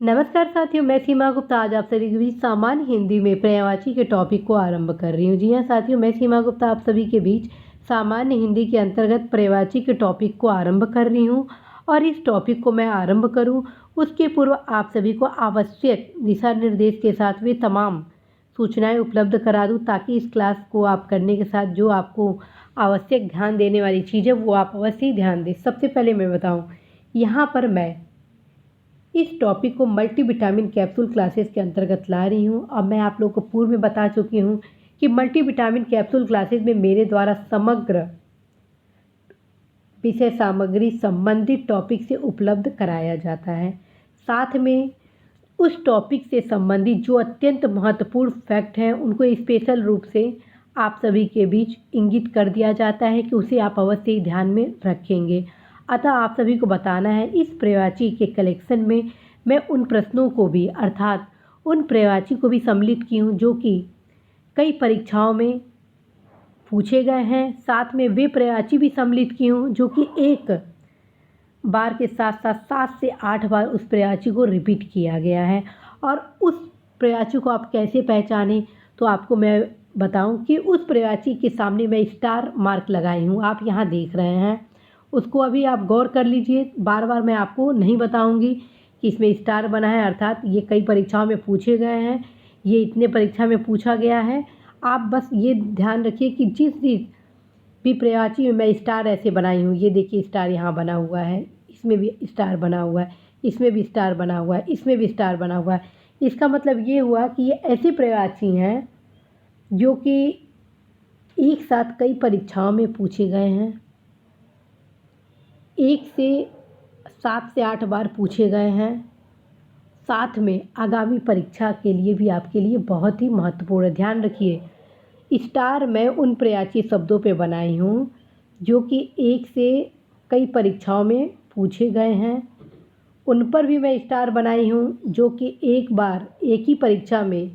नमस्कार साथियों, मैं सीमा गुप्ता आज आप सभी के बीच सामान्य हिंदी में पर्यायवाची के टॉपिक को आरंभ कर रही हूँ। जी हाँ साथियों, मैं सीमा गुप्ता आप सभी के बीच सामान्य हिंदी के अंतर्गत पर्यायवाची के टॉपिक को आरंभ कर रही हूँ। और इस टॉपिक को मैं आरंभ करूँ उसके पूर्व आप सभी को आवश्यक दिशा निर्देश के साथ वे तमाम सूचनाएँ उपलब्ध करा दूँ, ताकि इस क्लास को आप करने के साथ जो आपको आवश्यक ध्यान देने वाली चीज़ है वो आप अवश्य ही ध्यान दें। सबसे पहले मैं बताऊँ, यहाँ पर मैं इस टॉपिक को मल्टीविटामिन कैप्सूल क्लासेस के अंतर्गत ला रही हूँ। अब मैं आप लोगों को पूर्व में बता चुकी हूँ कि मल्टीविटामिन कैप्सूल क्लासेस में मेरे द्वारा समग्र विषय सामग्री संबंधित टॉपिक से उपलब्ध कराया जाता है। साथ में उस टॉपिक से संबंधित जो अत्यंत महत्वपूर्ण फैक्ट हैं उनको स्पेशल रूप से आप सभी के बीच इंगित कर दिया जाता है कि उसे आप अवश्य ही ध्यान में रखेंगे। अतः आप सभी को बताना है, इस पर्यायवाची के कलेक्शन में मैं उन प्रश्नों को भी अर्थात उन पर्यायवाची को भी सम्मिलित की हूँ जो कि कई परीक्षाओं में पूछे गए हैं। साथ में वे पर्यायवाची भी सम्मिलित की हूँ जो कि एक बार के साथ साथ 7 से 8 बार उस पर्यायवाची को रिपीट किया गया है। और उस पर्यायवाची को आप कैसे पहचानें, तो आपको मैं बताऊं कि उस पर्यायवाची के सामने मैं स्टार मार्क लगाई हूं, आप यहां देख रहे हैं। उसको अभी आप गौर कर लीजिए, बार बार मैं आपको नहीं बताऊंगी कि इसमें स्टार बना है, अर्थात ये कई परीक्षाओं में पूछे गए हैं, ये इतने परीक्षा में पूछा गया है। आप बस ये ध्यान रखिए कि जिस भी पर्यायवाची में मैं स्टार ऐसे बनाई हूँ, ये देखिए स्टार यहाँ बना हुआ है, इसमें भी स्टार बना हुआ है, इसमें भी स्टार बना हुआ है, इसमें भी स्टार बना हुआ है। इसका मतलब ये हुआ कि ये ऐसे पर्यायवाची हैं जो कि एक साथ कई परीक्षाओं में पूछे गए हैं, 1 से 7 से 8 बार पूछे गए हैं। साथ में आगामी परीक्षा के लिए भी आपके लिए बहुत ही महत्वपूर्ण है। ध्यान रखिए, स्टार मैं उन पर्यायवाची शब्दों पे बनाई हूँ जो कि 1 से कई परीक्षाओं में पूछे गए हैं। उन पर भी मैं स्टार बनाई हूँ जो कि एक बार एक ही परीक्षा में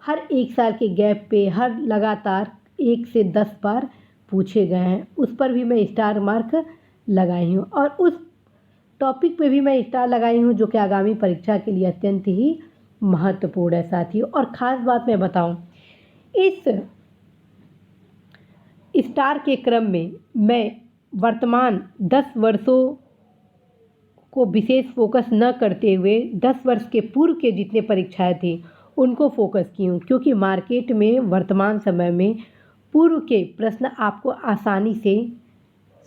हर 1 साल के गैप पे हर लगातार 1 से 10 बार पूछे गए हैं, उस पर भी मैं स्टार मार्क लगाई हूँ। और उस टॉपिक पे भी मैं स्टार लगाई हूँ जो कि आगामी परीक्षा के लिए अत्यंत ही महत्वपूर्ण है साथियों। और ख़ास बात मैं बताऊँ, इस स्टार के क्रम में मैं वर्तमान 10 वर्षों को विशेष फोकस न करते हुए 10 वर्ष के पूर्व के जितने परीक्षाएं थी उनको फोकस की हूँ, क्योंकि मार्केट में वर्तमान समय में पूर्व के प्रश्न आपको आसानी से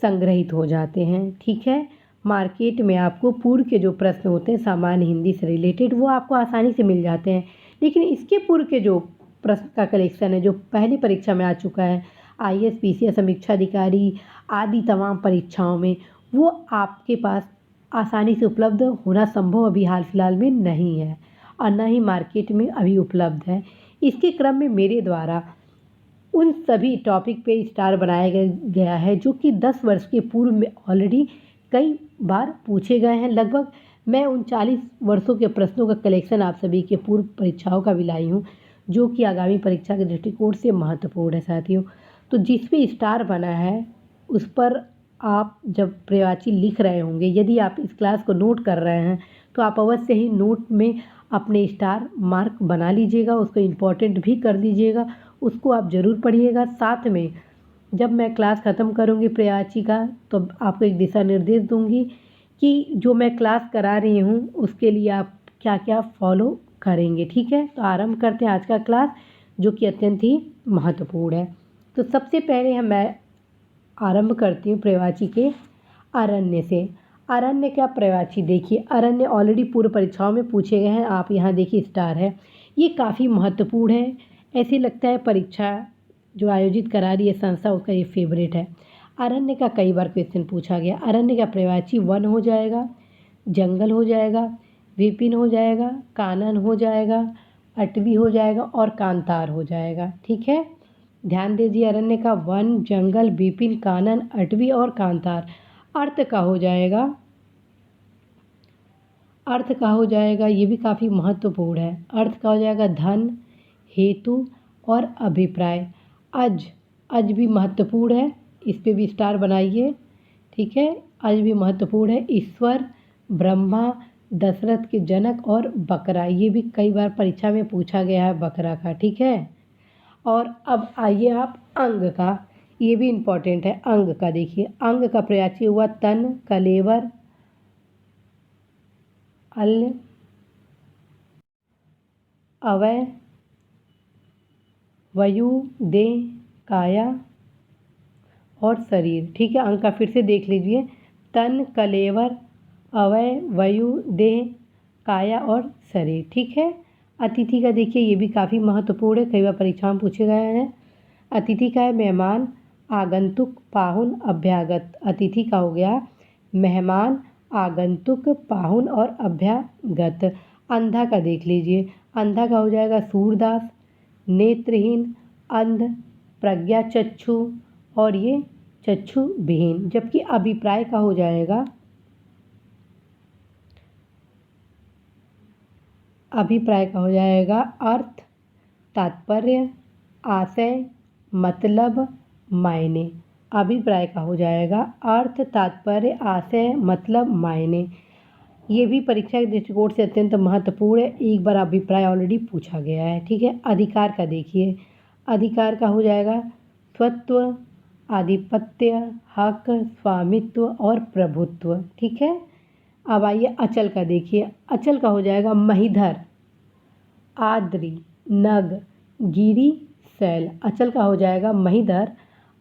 संग्रहित हो जाते हैं। ठीक है, मार्केट में आपको पूर्व के जो प्रश्न होते हैं सामान्य हिंदी से रिलेटेड वो आपको आसानी से मिल जाते हैं, लेकिन इसके पूर्व के जो प्रश्न का कलेक्शन है जो पहली परीक्षा में आ चुका है, IAS PCS समीक्षा अधिकारी आदि तमाम परीक्षाओं में, वो आपके पास आसानी से उपलब्ध होना संभव अभी हाल फिलहाल में नहीं है और न ही मार्केट में अभी उपलब्ध है। इसके क्रम में मेरे द्वारा उन सभी टॉपिक पे स्टार बनाया गया है जो कि 10 वर्ष के पूर्व में ऑलरेडी कई बार पूछे गए हैं। लगभग मैं 39 वर्षों के प्रश्नों का कलेक्शन आप सभी के पूर्व परीक्षाओं का भी लाई हूँ जो कि आगामी परीक्षा के दृष्टिकोण से महत्वपूर्ण है साथियों। तो जिस पे स्टार बना है उस पर आप जब पर्यायवाची लिख रहे होंगे, यदि आप इस क्लास को नोट कर रहे हैं तो आप अवश्य ही नोट में अपने स्टार मार्क बना लीजिएगा, उसको इम्पोर्टेंट भी कर दीजिएगा, उसको आप ज़रूर पढ़िएगा। साथ में जब मैं क्लास ख़त्म करूँगी पर्यायवाची का तो आपको एक दिशा निर्देश दूँगी कि जो मैं क्लास करा रही हूँ उसके लिए आप क्या क्या फॉलो करेंगे। ठीक है, तो आरंभ करते हैं आज का क्लास जो कि अत्यंत ही महत्वपूर्ण है। तो सबसे पहले मैं आरंभ करती हूँ पर्यायवाची के अरण्य से। अरण्य क्या पर्यायवाची, देखिए अरण्य ऑलरेडी पूर्व परीक्षाओं में पूछे गए हैं, आप यहाँ देखिए स्टार है, ये काफ़ी महत्वपूर्ण है। ऐसे लगता है परीक्षा जो आयोजित करा रही है संस्था उसका ये फेवरेट है। अरण्य का कई बार क्वेश्चन पूछा गया। अरण्य का पर्यायवाची वन हो जाएगा, जंगल हो जाएगा, विपिन हो जाएगा, कानन हो जाएगा, अटवी हो जाएगा और कांतार हो जाएगा। ठीक है, ध्यान दीजिए, अरण्य का वन, जंगल, विपिन, कानन, अटवी और कांतार। अर्थ का हो जाएगा, अर्थ का हो जाएगा, ये भी काफ़ी महत्वपूर्ण है। अर्थ का हो जाएगा धन, हेतु और अभिप्राय। अज, अज भी महत्वपूर्ण है, इस पे भी स्टार बनाइए। ठीक है, अज भी महत्वपूर्ण है। ईश्वर, ब्रह्मा, दशरथ के जनक और बकरा, ये भी कई बार परीक्षा में पूछा गया है बकरा का, ठीक है। और अब आइए आप अंग का, ये भी इम्पोर्टेंट है। अंग का देखिए, अंग का प्रयाची हुआ तन, कलेवर, अल्ल, अवय, वयु, देह, काया और शरीर, ठीक है। अंग का फिर से देख लीजिए, तन, कलेवर, अवय, वयु, देह, काया और शरीर, ठीक है। अतिथि का देखिए, ये भी काफ़ी महत्वपूर्ण है, कई बार परीक्षा में पूछे गए हैं। अतिथि का है मेहमान, आगंतुक, पाहुन, अभ्यागत। अतिथि का हो गया मेहमान, आगंतुक, पाहुन और अभ्यागत। अंधा का देख लीजिए, अंधा का हो जाएगा सूरदास, नेत्रहीन, अंध, प्रज्ञा चक्षु और ये चक्षु विहीन। जबकि अभिप्राय का हो जाएगा, अभिप्राय का हो जाएगा अर्थ, तात्पर्य, आशय, मतलब, मायने। अभिप्राय का हो जाएगा अर्थ, तात्पर्य, आशय, मतलब, मायने। ये भी परीक्षा के दृष्टिकोण से अत्यंत महत्वपूर्ण है, एक बार अभिप्राय ऑलरेडी पूछा गया है, ठीक है। अधिकार का देखिए, अधिकार का हो जाएगा स्वत्व, आधिपत्य, हक, स्वामित्व और प्रभुत्व, ठीक है। अब आइए अचल का देखिए, अचल का हो जाएगा महीधर, आद्रि, नग, गिरि, शैल। अचल का हो जाएगा महीधर,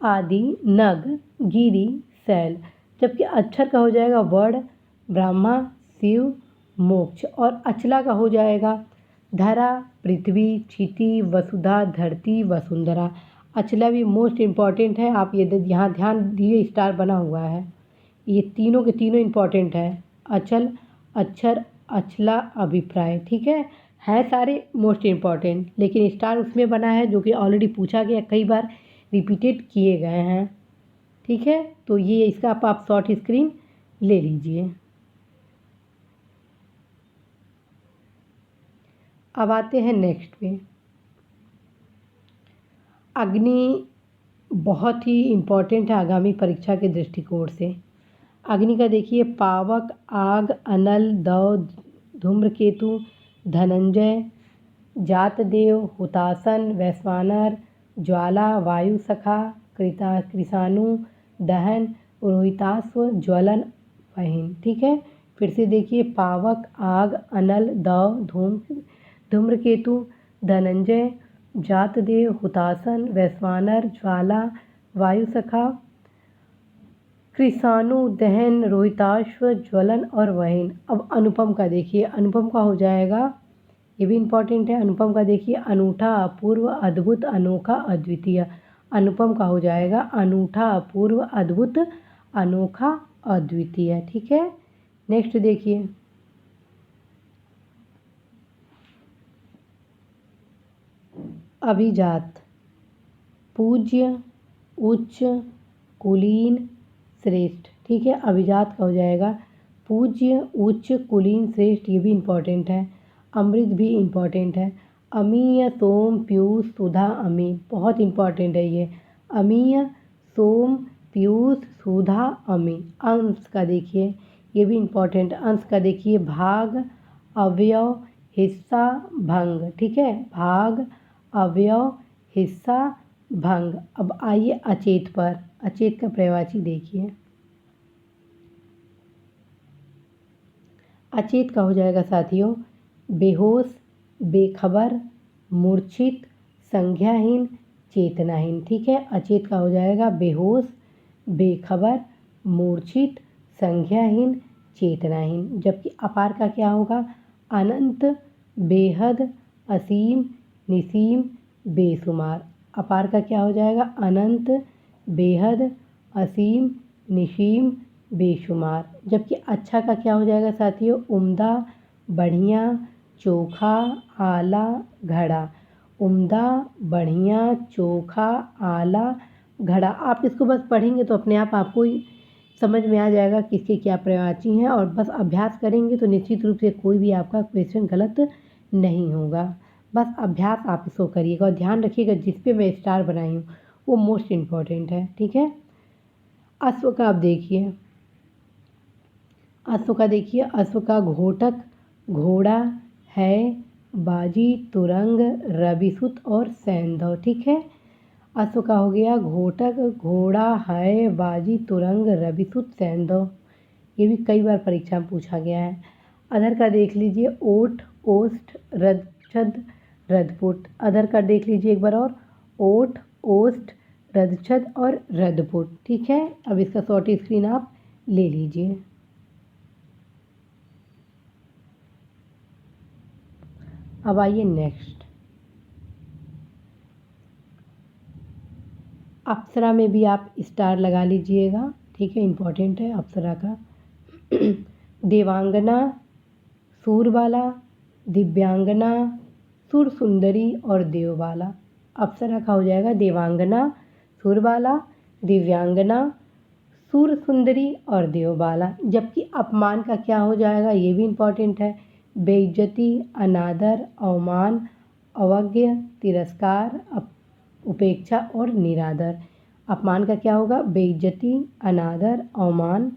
आदि, नग, गिरि, शैल। जबकि अक्षर का हो जाएगा वर्ण, ब्रह्मा, शिव, मोक्ष। और अचला का हो जाएगा धरा, पृथ्वी, क्षिति, वसुधा, धरती, वसुंधरा। अचला भी मोस्ट इम्पॉर्टेंट है, आप ये यहाँ ध्यान दिए, स्टार बना हुआ है, ये तीनों के तीनों इम्पॉर्टेंट है। अचल, अक्षर, अचला, अभिप्राय, ठीक है सारे मोस्ट इम्पॉर्टेंट, लेकिन स्टार उसमें बना है जो कि ऑलरेडी पूछा गया, कई बार रिपीटेड किए गए हैं, ठीक है। तो ये इसका आप शॉर्ट स्क्रीन ले लीजिए। अब आते हैं नेक्स्ट पे। अग्नि बहुत ही इम्पॉर्टेंट है आगामी परीक्षा के दृष्टिकोण से। अग्नि का देखिए, पावक, आग, अनल, दौ, धूम्रकेतु, धनंजय, जातदेव, हुतासन, वैश्वानर, ज्वाला, वायु सखा, कृषाणु, दहन, रोहिताश्व, ज्वलन, वहीन, ठीक है। फिर से देखिए, पावक, आग, अनल, दौ, धूम्रकेतु, धनंजय, जातदेव, हुतासन, वैश्वानर, ज्वाला, वायु सखा, कृषाणु, दहन, रोहिताश्व, ज्वलन और वहीन। अब अनुपम का देखिए, अनुपम का हो जाएगा, ये भी इम्पॉर्टेंट है। अनुपम का देखिए, अनूठा, अपूर्व, अद्भुत, अनोखा, अद्वितीय। अनुपम का हो जाएगा अनूठा, अपूर्व, अद्भुत, अनोखा, अद्वितीय, ठीक है। नेक्स्ट देखिए, अभिजात, पूज्य, उच्च, कुलीन, श्रेष्ठ, ठीक है। अभिजात का हो जाएगा पूज्य, उच्च, कुलीन, श्रेष्ठ, ये भी इम्पॉर्टेंट है। अमृत भी इम्पॉर्टेंट है। अमीय, सोम, पीयूष, सुधा, अमी, बहुत इम्पॉर्टेंट है ये। अमीय, सोम, पीयूष, सुधा, अमी। अंश का देखिए, ये भी इम्पॉर्टेंट। अंश का देखिए, भाग, अवयव, हिस्सा, भंग, ठीक है। भाग, अवयव, हिस्सा, भंग। अब आइए अचेत पर, अचेत का पर्यायवाची देखिए। अचेत का हो जाएगा साथियों बेहोश, बेखबर, मूर्छित, संज्ञाहीन, चेतनाहीन, ठीक है। अचेत का हो जाएगा बेहोश, बेखबर, मूर्छित, संज्ञाहीन, चेतनाहीन। जबकि अपार का क्या होगा, अनंत, बेहद, असीम, निसीम, बेशुमार। अपार का क्या हो जाएगा, अनंत, बेहद, असीम, निसीम, बेशुमार। जबकि अच्छा का क्या हो जाएगा साथियों, उम्दा, बढ़िया, चोखा, आला, घड़ा। उम्दा, बढ़िया, चोखा, आला, घड़ा। आप इसको बस पढ़ेंगे तो अपने आप आपको समझ में आ जाएगा कि इसके क्या पर्यायवाची हैं, और बस अभ्यास करेंगे तो निश्चित रूप से कोई भी आपका क्वेश्चन गलत नहीं होगा। बस अभ्यास आप इसको करिएगा और ध्यान रखिएगा जिस पे मैं स्टार बनाई हूँ वो मोस्ट इम्पॉर्टेंट है, ठीक है। अश्व का आप देखिए, अश्व का देखिए, अश्व का घोटक घोड़ा है, बाजी तुरंग रविसुत और सैंधव। ठीक है, अश्व का हो गया घोटक घोड़ा है, बाजी तुरंग रविसुत सैंधव। ये भी कई बार परीक्षा में पूछा गया है। अधर का देख लीजिए, ओठ ओष्ठ रजछद रजपुट। अधर का देख लीजिए एक बार और, ओठ ओष्ठ रजछद और रजपुट। ठीक है, अब इसका शॉर्ट स्क्रीन आप ले लीजिए। अब आइए नेक्स्ट, अप्सरा में भी आप स्टार लगा लीजिएगा। ठीक है, इम्पोर्टेंट है अप्सरा का। देवांगना सूरबाला, दिव्यांगना सुर सुंदरी और देवबाला। अप्सरा का हो जाएगा देवांगना सूरबाला, दिव्यांगना सुर सुंदरी और देवबाला। जबकि अपमान का क्या हो जाएगा, ये भी इम्पोर्टेंट है। बेइज्जती अनादर अवमान अवज्ञा तिरस्कार उपेक्षा और निरादर। अपमान का क्या होगा, बेइज्जती अनादर अवमान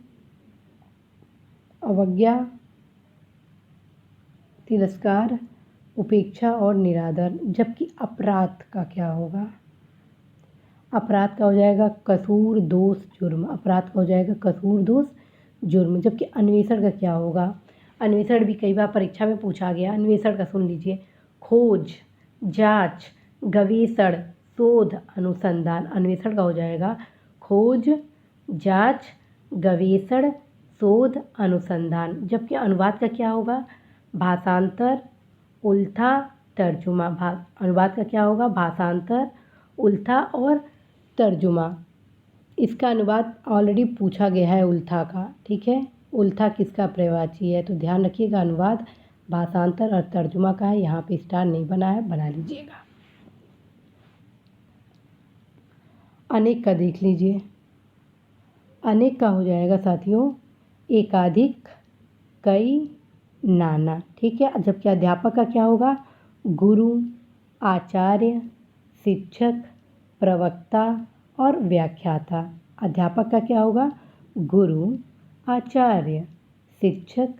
अवज्ञा तिरस्कार उपेक्षा और निरादर। जबकि अपराध का क्या होगा, अपराध का हो जाएगा कसूर दोष जुर्म। अपराध का हो जाएगा कसूर दोष जुर्म। जबकि अन्वेषण का क्या होगा, अन्वेषण भी कई बार परीक्षा में पूछा गया। अन्वेषण का सुन लीजिए, खोज जांच गवेषण शोध अनुसंधान। अन्वेषण का हो जाएगा खोज जांच गवेषण शोध अनुसंधान। जबकि अनुवाद का क्या होगा, भाषांतर उल्था तर्जुमा। अनुवाद का क्या होगा, भाषांतर उल्था और तर्जुमा। इसका अनुवाद ऑलरेडी पूछा गया है उल्था का। ठीक है, उल्था किसका पर्यायवाची है, तो ध्यान रखिएगा अनुवाद भाषांतर और तर्जुमा का है। यहाँ पे स्टार नहीं बना है, बना लीजिएगा। अनेक का देख लीजिए, अनेक का हो जाएगा साथियों एकाधिक कई नाना। ठीक है, जबकि अध्यापक का क्या होगा, गुरु आचार्य शिक्षक प्रवक्ता और व्याख्याता। अध्यापक का क्या होगा, गुरु आचार्य शिक्षक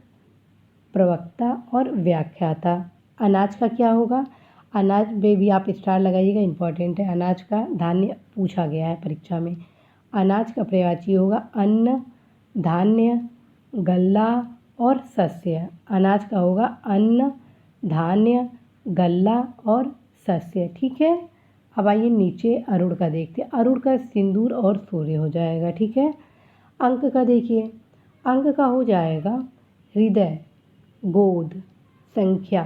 प्रवक्ता और व्याख्याता। अनाज का क्या होगा, अनाज में भी आप स्टार लगाइएगा, इम्पोर्टेंट है। अनाज का धान्य पूछा गया है परीक्षा में। अनाज का पर्यायवाची होगा अन्न धान्य गल्ला और शस्य। अनाज का होगा अन्न धान्य गल्ला और शस्य। ठीक है, अब आइए नीचे अरुण का देखते हैं। अरुण का सिंदूर और सूर्य हो जाएगा। ठीक है, अंक का देखिए, अंक का हो जाएगा हृदय गोद संख्या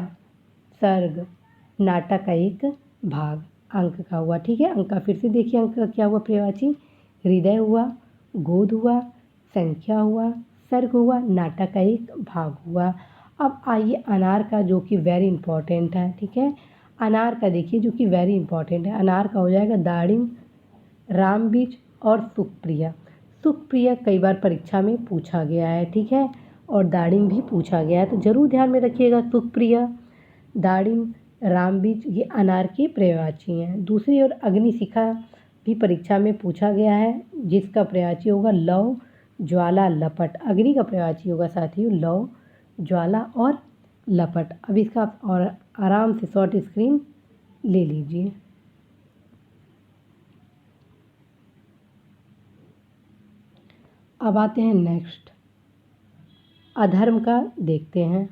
सर्ग नाटक का एक भाग। अंक का हुआ। ठीक है, अंक का फिर से देखिए, अंक का क्या हुआ पर्यायवाची, हृदय हुआ गोद हुआ संख्या हुआ सर्ग हुआ नाटक का एक भाग हुआ। अब आइए अनार का, जो कि वेरी इंपॉर्टेंट है। ठीक है, अनार का देखिए जो कि वेरी इंपॉर्टेंट है। अनार का हो जाएगा दाड़िम रामबीज और सुखप्रिया। सुखप्रिया कई बार परीक्षा में पूछा गया है। ठीक है, और दाड़िम भी पूछा गया है, तो ज़रूर ध्यान में रखिएगा। सुखप्रिया दाड़िम रामबीज ये अनार के पर्यायवाची हैं। दूसरी ओर अग्निशिखा भी परीक्षा में पूछा गया है, जिसका पर्यायवाची होगा लौ ज्वाला लपट। अग्नि का पर्यायवाची होगा साथियों लौ ज्वाला और लपट। अब इसका आप और आराम से शॉर्ट स्क्रीन ले लीजिए। अब आते हैं नेक्स्ट, अधर्म का देखते हैं।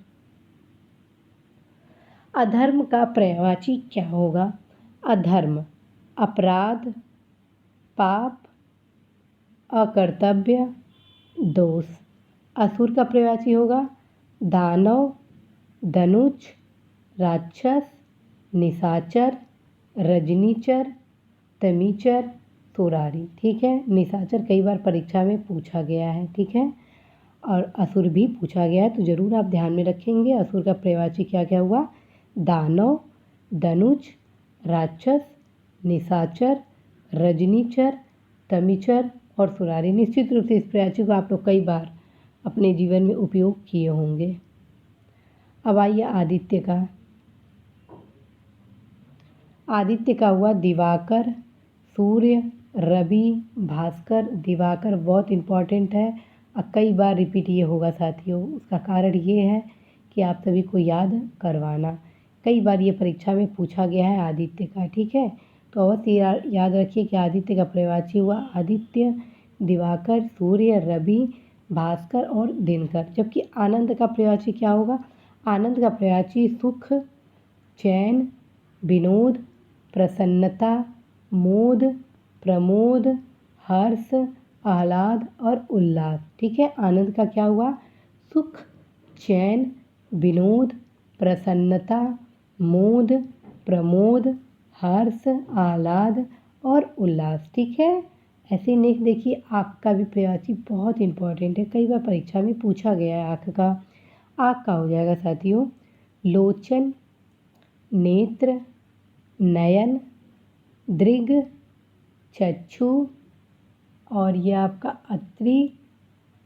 अधर्म का पर्यायवाची क्या होगा, अधर्म अपराध पाप अकर्तव्य दोष। असुर का पर्यायवाची होगा दानव धनुष राक्षस निशाचर रजनीचर तमीचर तुरारी। ठीक है, निशाचर कई बार परीक्षा में पूछा गया है। ठीक है, और असुर भी पूछा गया है, तो ज़रूर आप ध्यान में रखेंगे। असुर का पर्यायवाची क्या क्या हुआ, दानव धनुष राक्षस निशाचर रजनीचर तमीचर और सुरारी। निश्चित रूप से इस पर्यायवाची को आप लोग कई बार अपने जीवन में उपयोग किए होंगे। अब आइए आदित्य का। आदित्य का हुआ दिवाकर सूर्य रवि भास्कर। दिवाकर बहुत इम्पॉर्टेंट है, कई बार रिपीट ये होगा साथियों। उसका कारण ये है कि आप सभी को याद करवाना। कई बार ये परीक्षा में पूछा गया है आदित्य का, ठीक है। तो अवश्य याद रखिए कि आदित्य का पर्यायवाची हुआ आदित्य, दिवाकर, सूर्य, रवि, भास्कर और दिनकर। जबकि आनंद का पर्यायवाची क्या होगा? आनंद का पर्यायवाची सुख, चैन, विनोद, प्रसन्नता, मोद, प्रमोद, हर्ष, आह्लाद और उल्लास, ठीक है। आनंद का क्या हुआ? सुख, चैन, विनोद, प्रसन्नता, मोद, प्रमोद, हर्ष, आह्लाद और उल्लास, ठीक है। ऐसे नेक्स्ट देखिए आँख का भी पर्यायवाची बहुत इंपॉर्टेंट है, कई बार परीक्षा में पूछा गया है आँख का। आँख का हो जाएगा साथियों लोचन, नेत्र, नयन, दृग, चक्षु और ये आपका अत्रि,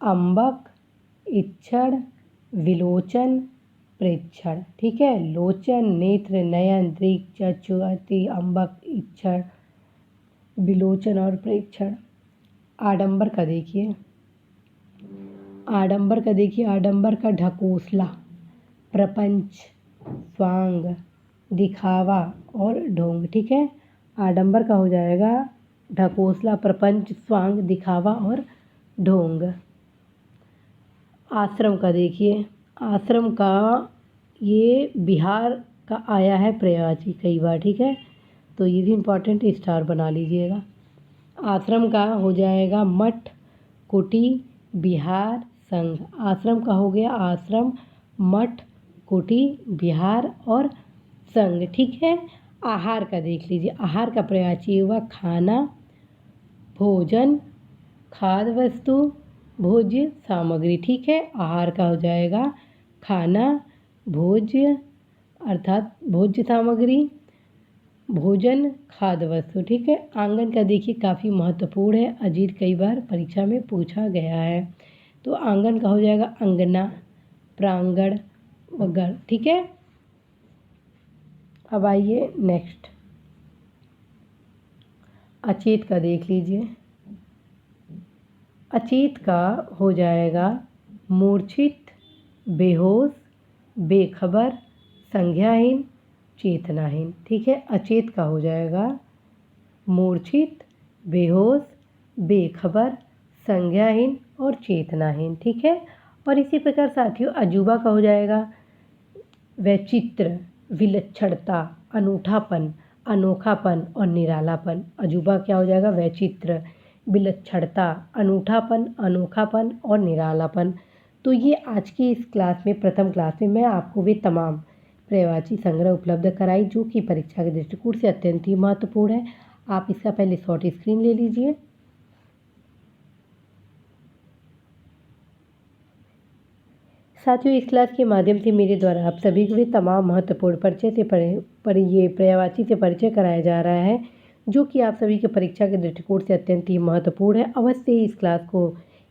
अम्बक, इक्षण, विलोचन, प्रेक्षण, ठीक है। लोचन, नेत्र, नयन, दृग, चक्षु, अत्रि, अम्बक, इक्षण, विलोचन और प्रेक्षण। आडंबर का देखिए, आडंबर का ढकोसला, प्रपंच, स्वांग, दिखावा और ढोंग, ठीक है। आडंबर का हो जाएगा ढकोसला, प्रपंच, स्वांग, दिखावा और ढोंग। आश्रम का देखिए, आश्रम का ये बिहार का आया है पर्यायवाची कई बार, ठीक है। तो ये भी इम्पॉर्टेंट स्टार बना लीजिएगा। आश्रम का हो जाएगा मठ, कुटी, विहार, संघ। आश्रम का हो गया आश्रम, मठ, कुटी, विहार और संघ, ठीक है। आहार का देख लीजिए, आहार का पर्यायवाची हुआ खाना, भोजन, खाद्य वस्तु, भोज्य सामग्री, ठीक है। आहार का हो जाएगा खाना, भोज्य अर्थात भोज्य सामग्री, भोजन, खाद्य वस्तु, ठीक है। आंगन का देखिए काफ़ी महत्वपूर्ण है, अजीत कई बार परीक्षा में पूछा गया है। तो आंगन का हो जाएगा अंगना, प्रांगण वगैरह, ठीक है। अब आइए नेक्स्ट अचेत का देख लीजिए। अचेत का हो जाएगा मूर्छित, बेहोश, बेखबर, संज्ञाहीन, चेतनाहीन, ठीक है। अचेत का हो जाएगा मूर्छित, बेहोश, बेखबर, संज्ञाहीन और चेतनाहीन, ठीक है। और इसी प्रकार साथियों अजूबा का हो जाएगा वैचित्र, विलक्षणता, अनूठापन, अनोखापन और निरालापन। अजूबा क्या हो जाएगा? वैचित्र, विलक्षणता, अनूठापन, अनोखापन और निरालापन। तो ये आज की इस क्लास में, प्रथम क्लास में मैं आपको वे तमाम पर्यायवाची संग्रह उपलब्ध कराई जो कि परीक्षा के दृष्टिकोण से अत्यंत ही महत्वपूर्ण है। आप इसका पहले शॉर्ट स्क्रीन ले लीजिए। साथियों इस क्लास के माध्यम से मेरे द्वारा आप सभी को भी तमाम महत्वपूर्ण परिचय से ये पर्यायवाची से परिचय कराया जा रहा है जो कि आप सभी के परीक्षा के दृष्टिकोण से अत्यंत ही महत्वपूर्ण है। अवश्य ही इस क्लास को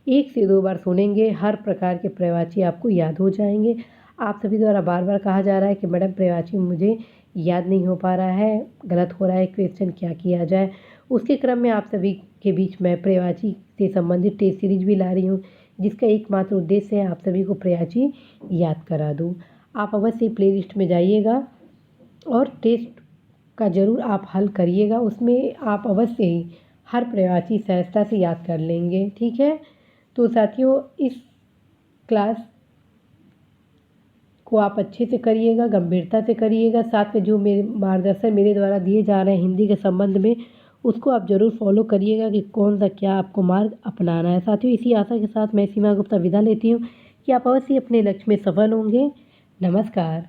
1 से 2 बार सुनेंगे, हर प्रकार के पर्यायवाची आपको याद हो जाएंगे। आप सभी द्वारा बार बार कहा जा रहा है कि मैडम पर्यायवाची मुझे याद नहीं हो पा रहा है, गलत हो रहा है क्वेश्चन, क्या किया जाए। उसके क्रम में आप सभी के बीच मैं पर्यायवाची से संबंधित टेस्ट सीरीज भी ला रही हूँ जिसका एकमात्र उद्देश्य है आप सभी को पर्यायवाची याद करा दूँ। आप अवश्य प्लेलिस्ट में जाइएगा और टेस्ट का ज़रूर आप हल करिएगा, उसमें आप अवश्य ही हर पर्यायवाची सहजता से याद कर लेंगे, ठीक है। तो साथियों इस क्लास को आप अच्छे से करिएगा, गंभीरता से करिएगा। साथ में जो मेरे मार्गदर्शन मेरे द्वारा दिए जा रहे हैं हिंदी के संबंध में उसको आप ज़रूर फॉलो करिएगा कि कौन सा क्या आपको मार्ग अपनाना है। साथियों इसी आशा के साथ मैं सीमा गुप्ता विदा लेती हूँ कि आप अवश्य अपने लक्ष्य में सफल होंगे। नमस्कार।